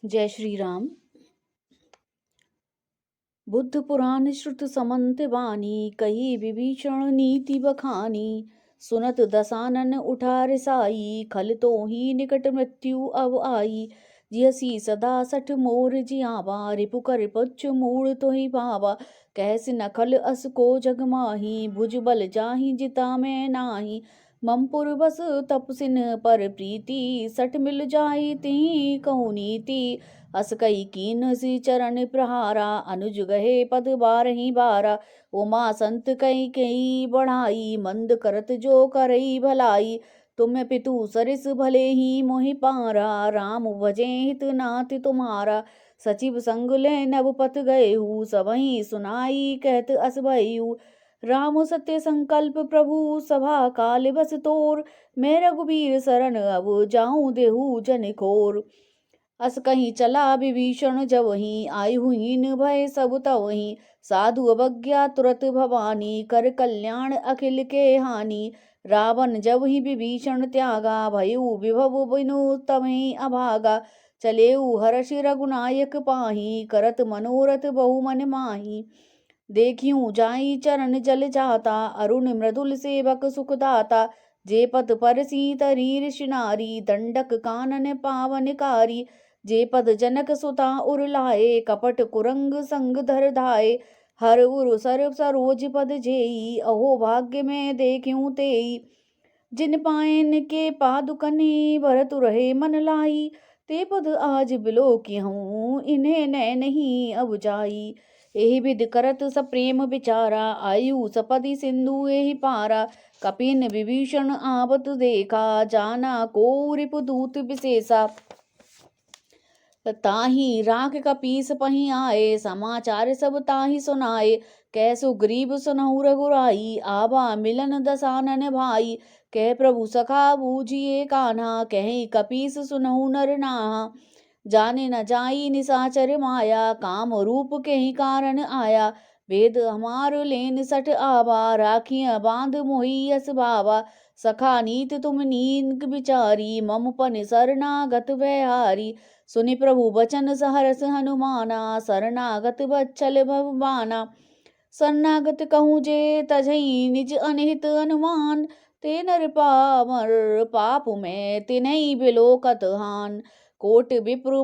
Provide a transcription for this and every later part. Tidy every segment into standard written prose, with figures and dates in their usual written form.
जय श्री राम। बुद्ध पुराण श्रुत समंत बानी, कही विभीषण नीति बखानी। सुनत दसानन उठा रिसाई, खल तो ही निकट मृत्यु अब आई। जियसी सदा सठ मोर जियावा, रिपु कर पच्च मूड़ तो ही पावा। कहस न खल अस को जग माही, भुज बल जाहि जिता मैं नाही। ममपुर बस तपसिन पर प्रीति, सठ मिल जाई तिहि कहु नीति। अस कई कीन सी चरण प्रहारा, अनुज गहे पद बारही बारा। उमा संत कई कई बढ़ाई, मंद करत जो करई भलाई। तुम पितु सरिस भले ही मोहि पारा, राम भजे हित नाथ तुम्हारा। सचिव संग ले नव पथ गएहू, सबहि सुनाई कहत अस भयऊ। राम सत्य संकल्प प्रभु सभा काल बस तोर, मैं रघुबीर शरण अब जाऊं देहु जन खोर। अस कहीं चला विभीषण जवहीं, आई हुईन भय सब तवहीं। साधु अवज्ञा तुरत भवानी, कर कल्याण अखिल के हानि। रावण जब ही विभीषण त्यागा, भयउ विभव बिनु तमहि अभागा। चलेउ हर्षि रघुनायक पाही, करत मनोरथ बहु मन माही। देखियूं जाई चरण जल जाता, अरुण मृदुल सेवक सुखदाता। जे पद परसी तरी ऋषि नारी, दंडक कानन पावनकारी। जे पद जनक सुता उर लाए, कपट कुरंग संग धर धाए। हर उर सर सरोज पद जेई, अहो भाग्य में देखूं तेई। जिन पायन के पादुकनी, भरत रहे मन लाई। ते पद आज बिलो हूँ, इन्हें नैन नहीं अब जाई। एहि विधि करत सप्रेम विचारा, आयु सपदि सिंधु एहि पारा। कपिन विभीषण आवत देखा, जाना को रिपुदूत विशेषा। ताहि राख कपीस पही आए, समाचार सब ताहि सुनाए। कह सुग्रीव सुनहु रघुराई, आवा मिलन दसानन भाई। कह प्रभु सखा बूझिए कान्हा, कहीं कपीस सुनहु नर नाहा। जाने न जाई निसाचर माया, काम रूप के ही कारण आया। वेद हमार लेन सठ आवा, राखिया बांध मोही यस भावा। सखा नीत तुम नीक विचारी, मम पन शरणागत भयहारी। सुनि प्रभु बचन सहरस हनुमाना, शरणागत बच्छल भवबाना। शरणागत कहूँ जे तजहि निज अनहित अनुमान। ते नर पामर पाप में तिन्हई बिलोकत हान। कोट विप्र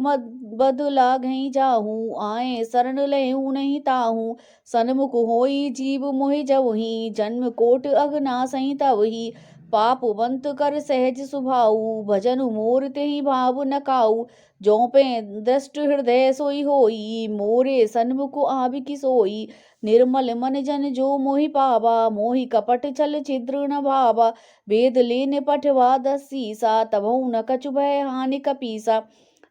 बद लागहि जाहूँ, आए शरण लेहूँ नहीं ताहूँ। सन्मुख होई जीव मोहि जवहीं, जन्म कोट अगनासहि तवहीं। पाप बंत कर सहज सुभाऊ, भजन मोर तेहि भाव न काऊ। जों पे दृष्ट हृदय सोई होई, मोरे सन्मुख आबिक सोई। निर्मल मन जन जो मोहि पावा, मोहि कपट छल छिद्र न भावा। वेद लेन पठवा दसीसा, तबहु न कछु भय हानि कपीसा।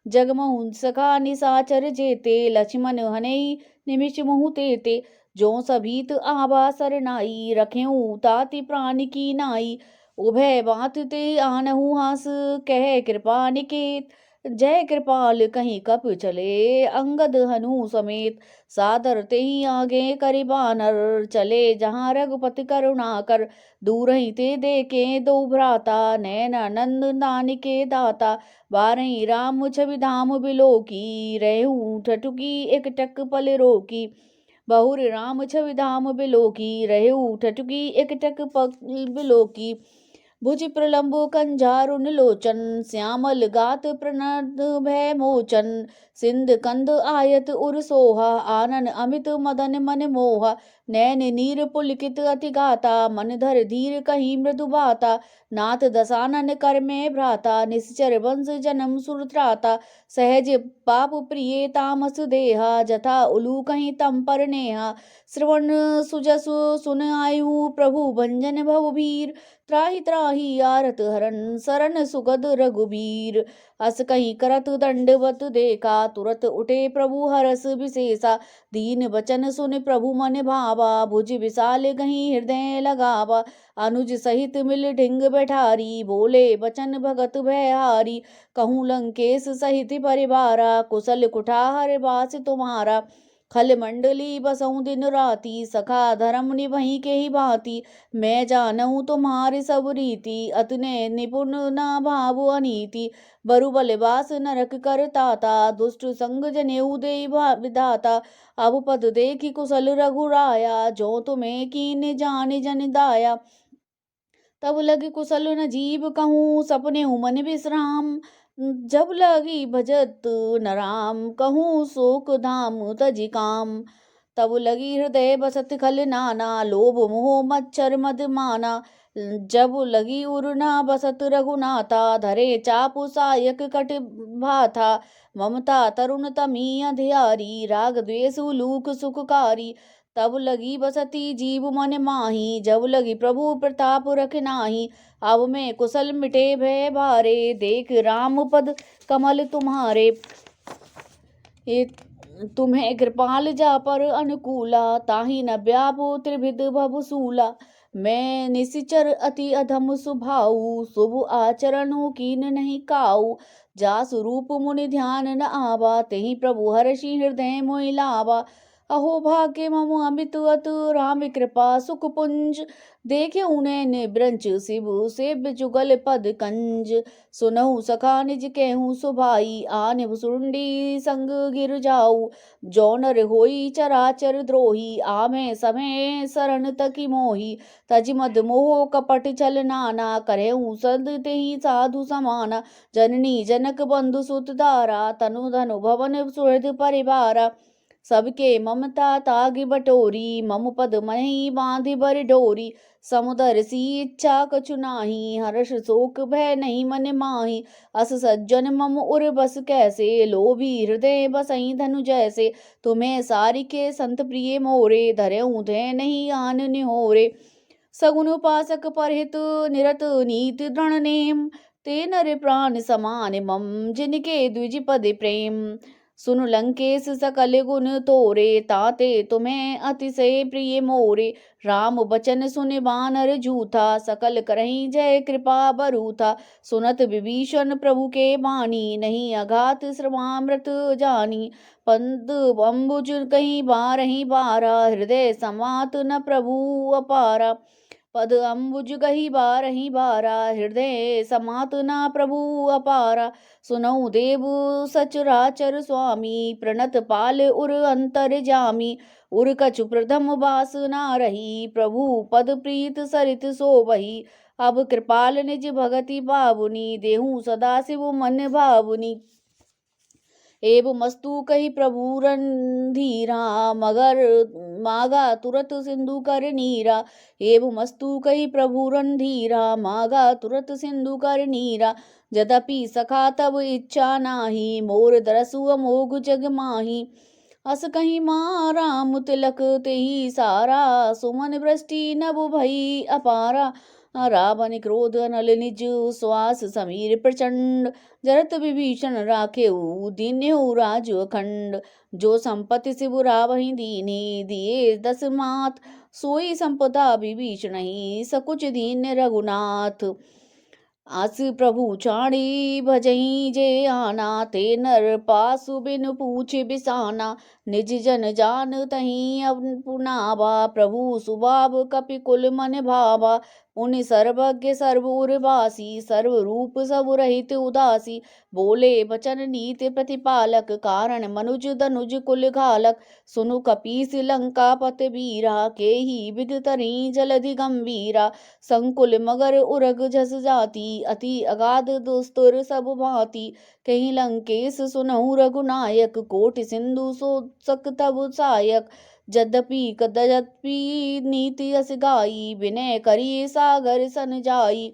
जगमोहन सखा निसाचर जेते, लक्ष्मण हनई निमिष मुहु तेते। जो सभीत आबा सरनाई, रखेऊ ताति प्राण की नाई। उभय बात ते आनहु हास, कह कृपा निकेत। जय कृपाल कहीं कप चले, अंगद हनु समेत। सादर तेहि आगे करि बानर, चले जहाँ रघुपति करुणा कर। दूर ही ते देखे दो भ्राता, नैना नंद नानिके दाता। बारही राम छवि धाम बिलोकी, रहूं ठठुकी एक टक पल रोकी। बहुर राम छवि धाम बिलोकी, रहूं ठठुकी एक टक पल बिलोकी। भुज प्रलंब कंजारुन लोचन, श्यामल गात प्रणद भय मोचन। सिंध कंद आयत उर सोहा, आनन अमित मदन मन मोहा। नैन नीर पुलकित अति गाता, मन धर धीर कहीं मृदु बाता। नाथ दसानन कर में भ्राता, निश्चर वंश जन्म सुर त्राता। सहज पाप प्रिय तामस देहा, जथा उलू कहीं तम पर नेहा। श्रवण सुजसु सुन आयु, प्रभु भंजन भवभीर। त्राहि त्राहि आरत हरन, सरन सुगद रघुबीर। अस कहीं करत दंडवत देखा, तुरत उठे प्रभु हरस विशेषा। दीन बचन सुन प्रभु मन भावा, भुज विशाल गहीं हृदय लगावा। अनुज सहित मिल ढिंग बैठारी, बोले बचन भगत भयहारी। कहूँ लंकेश सहित परिवारा, कुशल कुठार बास तुम्हारा। खल मंडली बसऊं दिन राती, सखा धर्म निभई के ही भांति। मैं जानऊं तुम्हारी सब रीति, अतने निपुण ना भाव अनीति। बरु बलवास नरक कर ताता, दुष्ट संग जनेऊ दे विधाता। अब पद देखी कुशल रघुराया, जो तुम्हें कीन जान जन दाया। तब लगी कुशल न जीव कहूँ, सपने मन विश्राम। जब लगी भजत न राम, कहूँ शोक धाम तजि काम। तब लगी हृदय बसत खल नाना, लोभ मोह मच्छर मद माना। जब लगी उरना बसत रघुनाथा, धरे चापु सायक कट भाथा। ममता तरुण तमी अंधियारी, राग द्वेष उलूक सुखकारी। तब लगी बसती जीव मन माही, जब लगी प्रभु प्रताप रख नाही। अब मैं कुशल मिटे भय भारे, देख राम पद कमल तुम्हारे। तुम्हें कृपाल जा पर अनुकूला, ताहि न व्यापो त्रिभिद भवसूला। मैं निशिचर अति अधम सुभाऊ, शुभ आचरणु कीन नहीं काऊ। जासु रूप मुनि ध्यान न आवा, तेहि प्रभु हर्षि हृदय मोहि लावा। अहो भाग्य मम अमित अतु, राम कृपा सुख पुंज। देखे उन्हें निब्रंच शिबु, सेव्य जुगल पद कंज। सुनहु सखा निज कहूँ सुभाई, आने सुंडी संग गिर जाऊ। जौनर होई चराचर द्रोही, आमे समय शरण तकी मोही। तज मद मोह कपट छल नाना, करेऊ सद तेहि साधु समाना। जननी जनक बंधु सुत दारा, तनु धनु भवन सुहृद परिवारा। सबके ममता ताग बटोरी, मम पद मही बांधि बर डोरी। समुदर सी इच्छा कछु नाही, हर्ष शोक भय नहीं मन माही। अस सज्जन मम उर बस कैसे, लोभी हृदय बसई धनु जैसे। तुम्हें सारिके संत प्रिय मोरे, धरेऊ धे नहीं आन निहोरे। सगुन उपासक परहित निरत नीत दृढ़ नेम, ते नर प्राण समान मम, जिनके द्विज पद प्रेम। सुन लंकेश सकल गुण तोरे, ताते तुम्हें अतिशय प्रिय मोरे। राम बचन सुन बानर जूथा, सकल करही जय कृपा बरूथा। सुनत विभीषण प्रभु के बानी, नहीं अघात श्रवामृत जानी। पंद अम्बुज कहीं बारही बारा, हृदय समात न प्रभु अपारा। पद अम्बुज कही बारही बारा, हृदय समात न प्रभु अपारा। सुनऊ देव सचराचर स्वामी, प्रणत पाल उर अंतर जामी। उर कछु प्रथम बास ना रही, प्रभु पद प्रीत सरित सोबही। अब कृपाल निज भगति बाबुनी, देहूँ सदा शिव मन भावुनी। एव मस्तु कही प्रभु रणधीरा, मगर मागा तुरत सिंधु कर नीरा। एव मस्तु कही प्रभु रणधीरा, मागा तुरत सिंधु कर नीरा। यद्यपि सखा तब इच्छा नाही, मोर दरसु अमोघ जग माही। अस कहीं माँ राम तिलक तेहि सारा, सुमन वृष्टि नभ भई अपारा। रावण क्रोध नल निज श्वास समीर प्रचंड, जरत विभीषण राखेऊ दीन्यऊ राजु अखंड। जो संपत्ति शिव रावहि दीन्ही, दिए दस मात, सोई संपदा विभीषण ही, सकुच दीन्य रघुनाथ। आस प्रभु चाणी भजई जे आना, ते नर पासु बिन पूछ बिसाना। निज जन जान तही अपनावा, प्रभु सुबाब कपि कुल मन भावा। पुनि सर्वज्ञ सर्व उर्वासी, सर्व रूप सब रहित उदासी। बोले बचन नीति प्रतिपालक, कारण मनुज धनुज कुल घालक। सुनु कपीस लंका पत बीरा, के ही विद तरी जलधि गंभीरा। संकुल मगर उरग झस जाती, अति अगाध दुस्तुर सब भांति। कहीं लंकेश सुनहु रघुनायक, कोटि सिंधु शोषक तब सायक। यद्यपि नीति अस गाई, विनय करिए सागर सन जाई।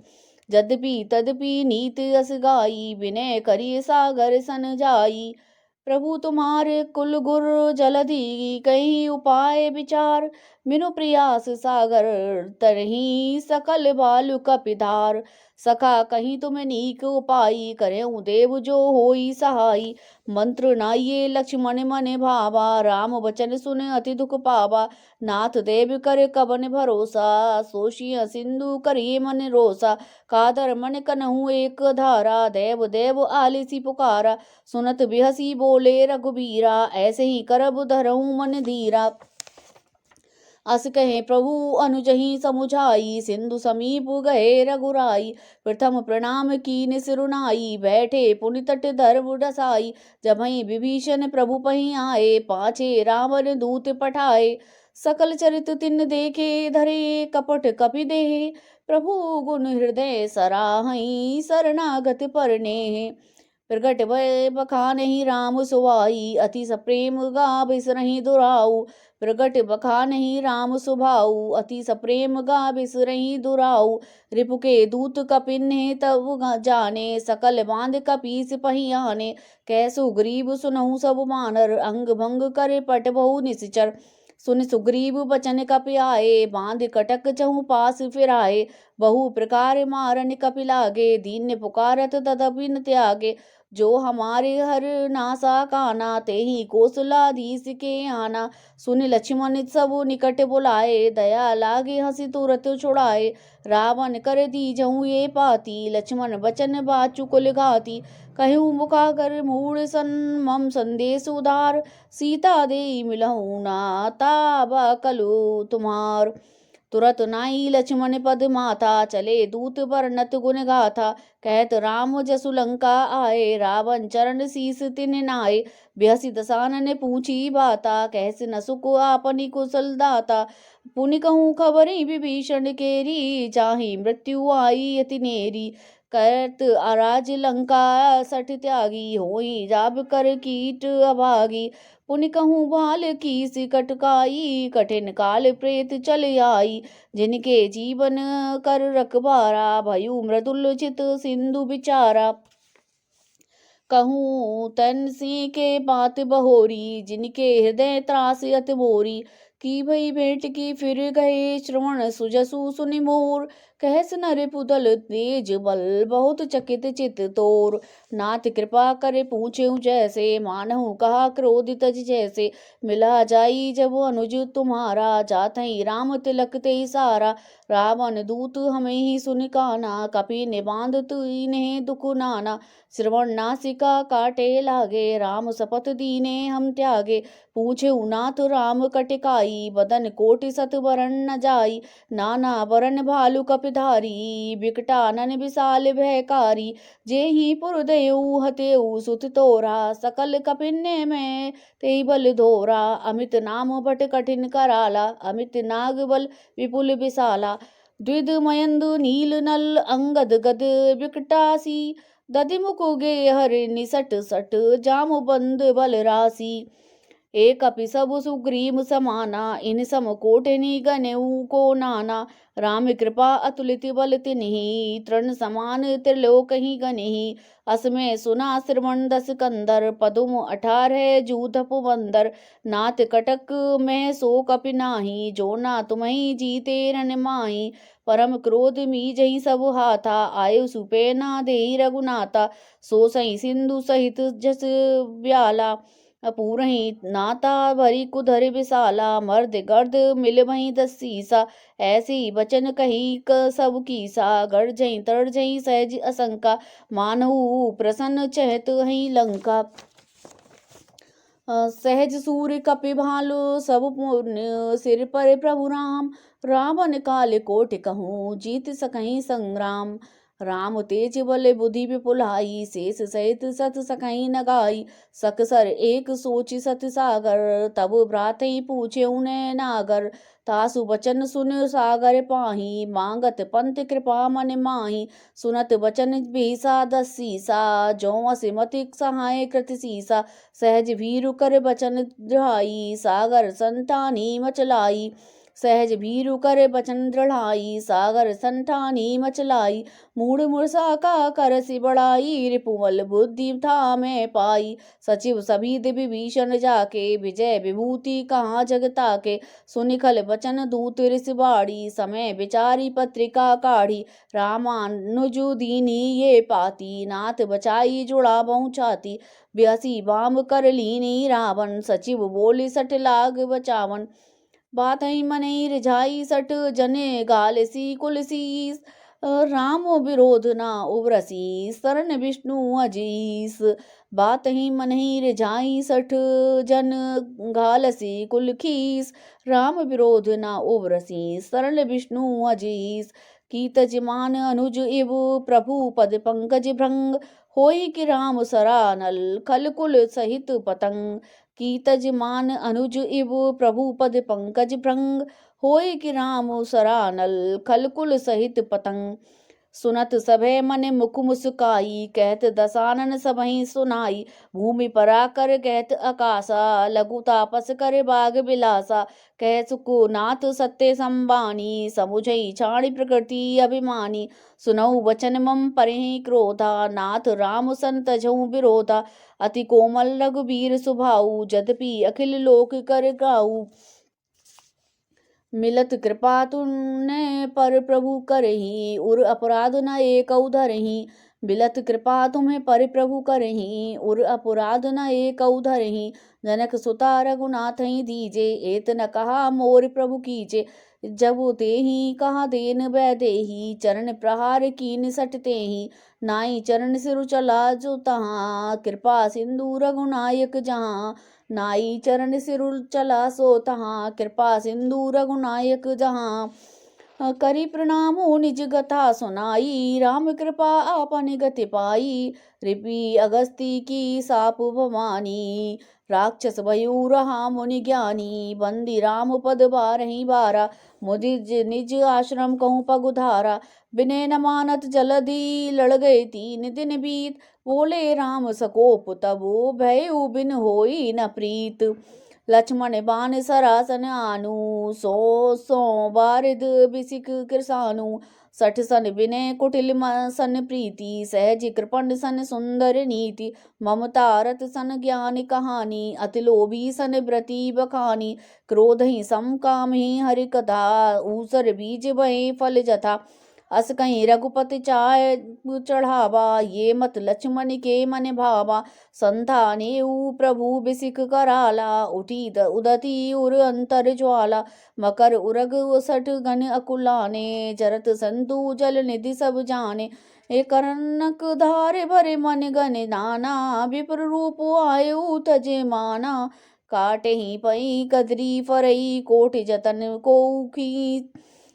यद्यपि तदपि नीति अस गाई, विनय करिए सागर सन जाई। प्रभु तुम्हारे कुल गुर जलधि, कहीं उपाय विचार। मिनु प्रयास सागर तरही सकल बालु कपिधार। सखा कहीं तुम नीक उपाई करेऊ देव जो होई सहाई। मंत्र नाइये लक्ष्मण मन भावा राम वचन सुन अति दुख पावा। नाथ देव कर कवन भरोसा सोशिय सिंधु करिए मन रोसा। कादर मन कनहु एक धारा देव देव आलिसी पुकारा। सुनत बिहसी बोले रघुबीरा ऐसे ही करब धरऊं मन धीरा। अस कहे प्रभु अनुजहि समुझाई सिंधु समीप गए रघुराई। प्रथम प्रणाम कीन सिरुनाई बैठे पुनि तट धर्म डसाई। जबहि विभीषण प्रभु पहि आए पाछे रावण दूत पठाए। सकल चरित तिन देखे धरे कपट कपि देहे। प्रभु गुण हृदय सराहई शरणागत परनेह। प्रगट भय बखानहि राम सुवाई अति सप्रेम गा बिसरहि दुराऊ। प्रगट बखानहि राम सुभाऊ अति सप्रेम गा बिसरहि दुराऊ। रिपु के दूत कपिन्हे तब जाने सकल बांध कपीस पहियाने। कैसु ग्रीव सुनहु सब मानर अंग भंग करे पट बहु निश्चर। सुन सुग्रीव बचन कपि आए बांध कटक चहु पास फिराए। बहु प्रकार मारन कपि लागे दीन पुकारत तदपि न त्यागे। जो हमारे हर नासा काना तेहि कौशलाधीश के आना। सुन लक्ष्मण सब निकट बुलाए दया लागे हंसी तुरत छुड़ाए। रावण कर दीजहु ये पाती लक्ष्मण बचन बाचु कुल घाती। कहूँ मुखा कर मूढ़ सन मम संदेश उदार। सीता दे मिलहु ना ताबा कलु तुम्हार। तुरत नाई लक्ष्मण पद माथा चले दूत बरनत गुण गाथा। कहत राम जसु लंका आए रावण चरण शीस तिन नाए। बिहसी दसानन पूछी बाता कहस न सुख आपनी कुशल दाता। पुनि कहूँ खबरी विभीषण केरी चाही मृत्यु आई अति नेरी। करत अराज लंका सठ त्यागी होई जाब कर कीट अभागी। पुनि कहूँ भाल की सिकट काई कठिन काल प्रेत चल आई। जिनके जीवन कर रखबारा भयु मृदुल चित सिंधु बिचारा। कहूँ तन सिंह के बात बहोरी जिनके हृदय त्रास अत मोरी। की भई भेंट की फिर गए श्रवण सुजसु सुनि मोर। कहस नर पुदल तेज बल बहुत चकित चित तोर। नाथ कृपा करे पूछेऊ जैसे मानहु कहा क्रोधित जैसे। मिला जाई जब अनुज तुम्हारा जातहि राम तिलक ते सारा। रावण दूत हमें ही सुन काना कपि निबांध तुइने दुख नाना। श्रवण नासिका काटे लागे राम सपथ दीने हम त्यागे। पूछे नाथ राम कटिकाई बदन कोटि सत बरन न जाई। नाना बरन भालु कपिधारी बिकटानन विशाल भयकारी। जे ही पुरदयु हतेउ सुत तोरा सकल कपिन्ने में तेई बल धोरा। अमित नाम बट कठिन कराला अमित नाग बल विपुल विशाला। द्विध मयंदु नील नल अंगद गद बिकटासी। दधिमुख गे हर निसट सट जामु बंद बल राशि। एक अपि सब सुग्रीव समाना इन सम कोटि गनेऊ को नाना। राम कृपा अतुलित बल तिन्हि तृण समान त्रिलोक ही गनिहि। असमय सुना श्रवण दस कंदर पदुम 18 जूधप बंदर। नाथ कटक में सो कपि नाही जो ना तुम्हि जीते रन माही। परम क्रोध मीजहि सब हाथा आयु सुपे ना देहि रघुनाथा। सो सही सिंधु सहित जस ब्याला पूरही नाता भरी कुधर विशाला। मर्द गर्द मिल वहीं दस सीसा ऐसी बचन कही सब कीसा। गर्जई तर्जई सहज असंका मानहु प्रसन्न चहत हई लंका। सहज सूर्य कपि भालु सब पुण्य सिर पर प्रभु राम। रावण काल कोटि कहूँ जीत सकहीं संग्राम। राम तेज बल बुद्धि विपुलाई शेष सहित सत सकहीं न गाई। सकसर एक सोचि सत सागर तब भ्रातहि पूछे उन्हें नागर। तासु बचन सुन सागर पाही मांगत पंथ कृपा मन माही। सुनत बचन बिहसा दस सीसा जो असिमति सहाय कृत सीसा। सहज भीरु कर बचन ढाई सागर संतानी मचलाई। सहज भीरु करे बचन दृढ़ाई, सागर संठानी मचलाई, मूढ़ मूर्छा का करसि बढ़ाई, रिपुमल बुद्धि था मैं पाई। सचिव सभी दिव्य भीषण जाके, विजय विभूति कहाँ जगता के, सुनिखल बचन दूत ऋष बाड़ी, समय विचारी पत्रिका काढ़ी, रामानुजु दीनी ये पाती, नाथ बचाई जुड़ा बहु छाती, ब्यासी बाम कर लीनी रावण, सचिव बोली सठ लाग बचावन, बात ही मनई रिझाई सठ जने गालसी कुलसीस, राम विरोध ना उबरसी शरण विष्णु अजीस, बात ही मन ही रिझाई सठ जन घालसी कुलखीस, राम विरोध ना उबरसी शरण विष्णु अजीस, कीत जिमान अनुज इव प्रभु पद पंकज भृंग, होई कि राम सरानल खलकुल सहित पतंग, कीत जिमान अनुज इव प्रभु पद पंकज भृंग, होय कि राम सरानल खलकुल सहित पतंग, सुनत सभे मन मुख मुस्काई, कहत दसानन सबहि सुनाई, भूमि पराकर कहत आकाशा, लघु तापस कर बाग बिलासा, कह सुको नाथ सत्य संबानी, समुझई छाणी प्रकृति अभिमानी, सुनऊ वचन मम परहि क्रोधा, नाथ राम सन तजहु विरोधा, अति कोमल रघुबीर सुभाऊ, जदपि अखिल लोक कर गाऊ, मिलत कृपा तुमने पर प्रभु करही, उर अपराध न एक धरही, मिलत कृपा तुम्हें पर प्रभु करही, उर अपराध न एक धरही, जनक सुता रघुनाथ ही दीजे, एत न कहा मोर प्रभु कीजे, जब तेहि कहा देन वैदेही, चरण प्रहार कीन सटते ही, नाई चरण सिरु चला जो तहाँ, कृपा सिंधु रघुनायक जहाँ, नाई चरण सिरु चला सो तहाँ, कृपा सिंधु रघुनायक जहाँ, करी प्रणामो निज गथा सुनाई, राम कृपा आपन गति पाई, रिपि अगस्ती की साप भवानी, राक्षस भयो रहा मुनि ज्ञानी, बंदी राम पद बारहि बारा, मुदिज निज आश्रम कहूँ पगुधारा, बिने न मानत जलधि लड़ गए 3 दिन बीत, बोले राम सकोप तबो भयउ बिन होई न प्रीत, लक्ष्मण बान सरासन आनु, सो बारिद बिसिक कृसानु, सठ सन विनय कुटिल सन प्रीति, सहज कृपण सन सुंदर नीति, ममता रत सन ज्ञान कहानी, अति लोभी सन व्रति बखानी, क्रोध ही सम काम ही हरि कथा, ऊसर बीज भय फल जथा, अस कहीं रघुपति चाय चढ़ावा, ये मत लक्ष्मण के मन भावा, संतानेऊ प्रभु बिसिक कराला, उठी उदती उर अंतर ज्वाला, मकर उरग सठ गण अकुलाने, जरत संतु जल निधि सब जाने, एक करनक धारे भरे मन गण नाना, विप्र रूप आयु तजे माना, काटे ही पई कदरी फरई, कोट जतन को की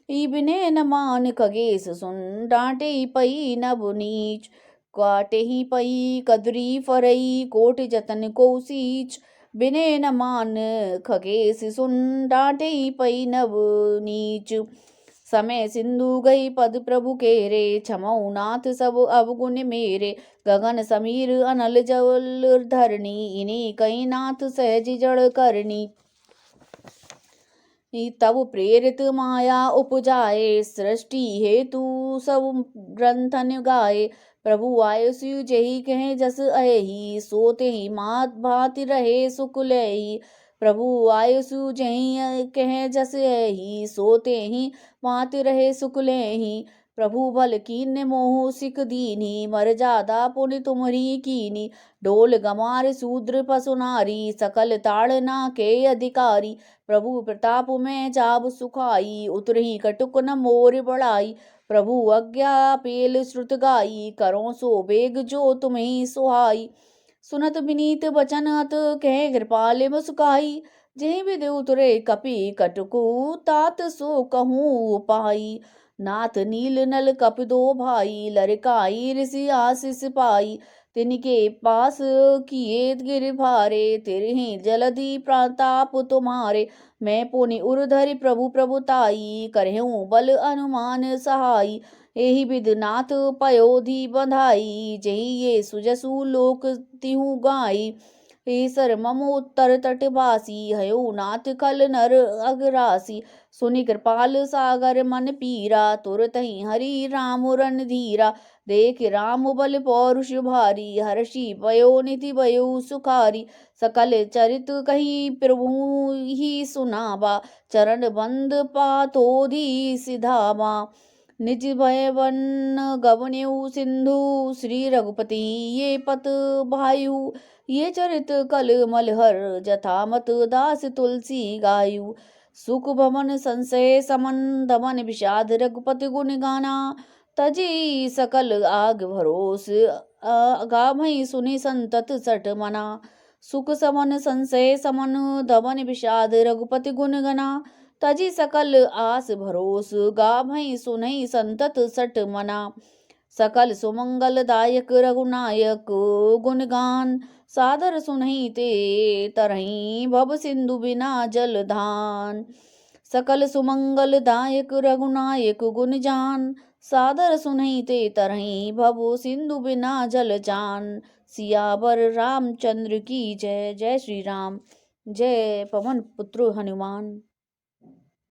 बिने न मान खगेश सुन, डांटे पई नभ नीच, काटे ही पई कदरी फरई, कोट जतन को सींच, बिने न मान खगेश सुन, डांटे पई नभ नीच, समय सिंधु गई पद प्रभु केरे, क्षमऊ नाथ सब अवगुण मेरे, गगन समीर अनल जल धरनी, इन्हीं कई नाथ सहज जड़ करनी, तब प्रेरित माया उपजाए, सृष्टि हेतु सब ग्रंथन गाए, प्रभु आय शिव जही कहे जस अहि, सोते ही मात भाति रहे सुख लही, प्रभु आय शिव जही कहे जस अहि, सोते ही मात रहे सुख लेही, प्रभु भल कीन्य मोह सिख दीनी, मर जादा पुनि तुमरी कीनी, ढोल गमार शूद्र पशु नारी, सकल ताड़ना के अधिकारी, प्रभु प्रताप में जाब सुखाई, उतरही कटुक न मोर बढ़ाई, प्रभु आज्ञा पेल श्रुत गाई, करो सो बेग जो तुम्हें सुहाई, सुनत विनीत बचन अत कह कृपाल मुस्काई, जेहि विध उतरे कपि कटुकु, तात सो कहूँ पाई, नाथ नील नल कपि दो भाई, लरकाई ऋषि आशीष पाई, तिनके पास किए गिर भारे, तिरहि जलधि प्रताप तुम्हारे, मैं पुनि उर्धरि प्रभु प्रभुताई, करहूँ बल अनुमान सहाई, एहि विध नाथ पयोधि बंधाई, जेहि ये सुजसु लोक तिहु गाई, ईसर ममोत्तर तटवासी, हयो नाथ खल नर अगरासी। सुनि कृपाल सागर मन पीरा, तुरतहि हरि राम रणधीरा। देख राम बल पौरुष भारी, हर्षि पयो निधि भयो सुखारी। सकल चरित कही प्रभु ही सुनावा, चरण बंद पातोधि सिधावा। निज भय वन गवन्यु सिंधु, श्री रघुपति ये पत भायु। ये चरित कल मलहर, जथा मत दास तुलसी गायु। सुख भवन संशय समन, दमन विषाद रघुपति गुण गाना। तजी सकल आग भरोस, गाभई सुनि संतत सठ मना। सुख समन संशय समन, दमन विषाद रघुपति गुण गना। तजी सकल आस भरोस, गाभई सुनई संतत सठ मना। सकल सुमंगल दायक रघुनायक, गुणगान सादर सुनहि ते तरहि। भव सिंधु बिना जल धान। सकल सुमंगल दायक रघुनायक गुण जान, सादर सुनहि ते तरहि। भव सिंधु बिना जल जान। सियावर रामचंद्र की जय। जय श्री राम। जय पवन पुत्र हनुमान।